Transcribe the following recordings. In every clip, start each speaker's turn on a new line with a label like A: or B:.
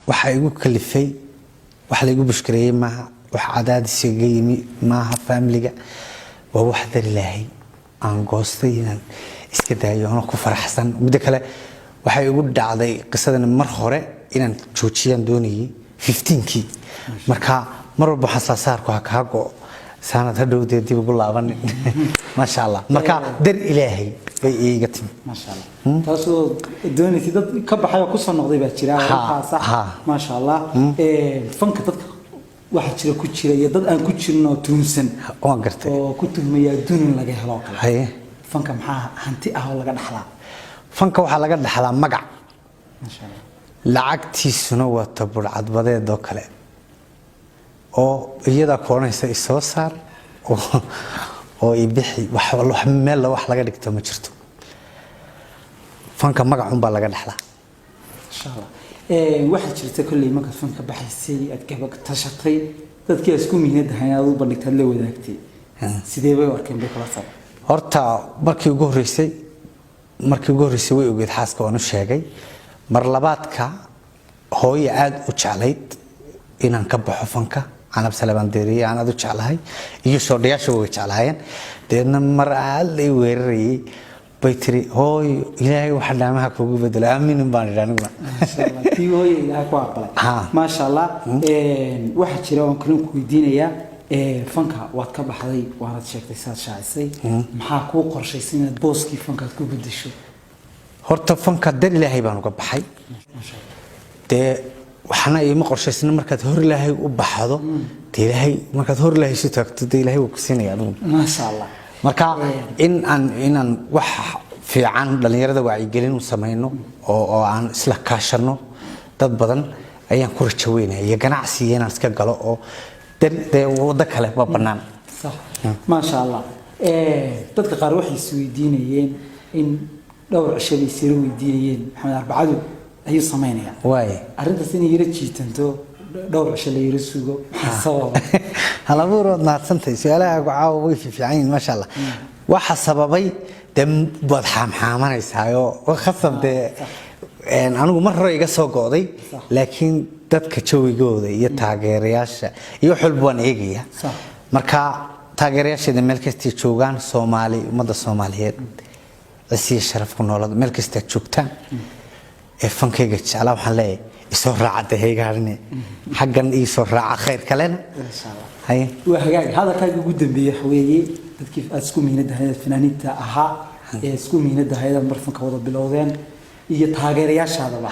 A: waxa igu kalifay waxa la igu bushkareeyay maaha wax cadaadis iga yimi maaha family-ga waa wax dar ilaahay aan goostay inaan iska daayo oo ku faraxsan mid kale waxa igu dhacday qisadan mar hore inaan joojiyaan doonayay 15kii marka mar walba xasaasarku ka go sanad hadhowdeed dib ugu laaban ma sha Allah marka dar ilaahay bay iiga timi
B: ma sha Allah taasoo doonaysid dad ka baxay oo ku soo noqday baa jira waxa ma sha Allah fanka dadka waxa jira ku jira iyo dad aan ku jirno tuunsan
A: oo gartay
B: oo ku tuhmaya dunin laga helo kale
A: haye
B: fanka maxaa hanti ah oo laga dhaxlaa
A: fanka waxa laga dhaxlaa magac
B: ma sha Allah
A: lacagtiisuna waa taburcad badeed oo kale oo iyada koonaysa isoo saar oo ibixi wax meel wax laga dhigto ma jirto fanka magac baa laga dhaxlaa
B: insha Allah waxa jirta kulli marka fanka baxaysay aad gabag tashatay dadkii isku mihnad hay'ad u bandhigtay la wadaagtay sidee bay arkeen bay kala saaray
A: horta markii ugu horeysay way ogeed xaaska oo sheegay mar labaadka hooyo aad u jeclayd inaan ka baxo fanka أنا بسلام ديري أنا أدو شعلهاي يشور دياشو وشعلهاين دينا مرة على ويري بيتري هوي إلهي واحد لامها كوجو بدل أمين بان رانو
B: ما شاء الله تي هوي إلهي كوابلا ما شاء الله واحد شراء كلهم كويدين يا فنكا واتكب حدي وأنا تشكت سات شايسي محاكو قرشي سنة بوسكي فنكا تكو بدشو
A: هرت فنكا دير إلهي بانو كبحي
B: ما شاء الله
A: waxana ay ma qorshaysna markaad hor ilaahay u baxdo ilaahay markaad hor ilaahay si tagto ilaahay uu ku siinaya adigu
B: ma sha Allah
A: marka in aan wax fiican dhalinyarada wacyi gelin u sameeyno oo aan isla kaashano dad badan ayaan ku rajaweynayaa iyo ganacsiga inaan iska galo oo wada kale ba banaan
B: صح ما شاء الله dadka qaar waxay isweydiinayeen in dhowr cisho ay sir weydiinayeen maxamed arbacadu ayuu sameynaya
A: way
B: arintaas in yiri jiitanto dhowr cisho la yiri suugo sabab
A: hala buurood naadsantahay su'aalaha caawa way fiican ma sha Allah waxa sababay dam bad xaamxaamanaysayo oo khasabde anigu mar hore iga soo gooday laakiin dadka jawigooda iyo taageerayaasha iyo xulbaan eegaya marka taageerayaasha meel kasta joogan Soomaali umada Soomaaliyeed asiya sharaf ku noolada meel kasta joogtaan fankayga jeclaa waxaan leeyahay isoo raacada heegaarne xaqan isoo raaca khayr kalena
B: insha Allah
A: hay
B: waa hagaag hadalkaaga ugu dambeeyay weeye dadkii aad isku mihnadahay fanaaniinta ahaa isku mihnadahay marfanka wada bilowdeen iyo taageerayaashaadaba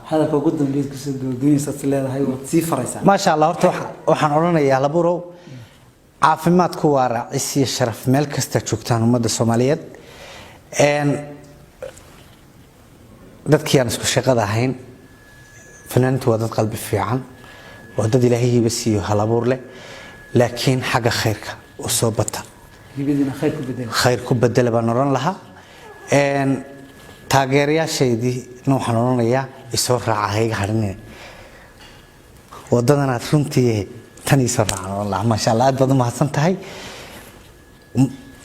B: hadalka ugu dambeeyay ku soo gudbinaysa leedahay waad sii faraysaa
A: ma sha Allah horta waxaan oranayaa laburow caafimaadku waa raacisi sharaf meel kasta joogtaan umada Soomaaliyeed dadkii aan isku shaqada ahayn fanaantu waa dad qalbi fiican waa dad ilaahay basiyo hal abuur leh laakiin xaga khayrka oo soo bata
B: hibadina
A: khayr ku bedel baan oran lahaa taageerayaasheedii waxaan oranayaa isoo raaca hayga harinay wadadana runtii tan isoo raacan Allah ma sha Allah aad baad u mahadsan tahay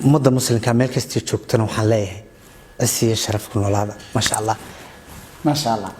A: umada muslimka meel kasta joogtana waxaan leeyahay asiya sharaf ku noolaada ma sha Allah
B: ما شاء الله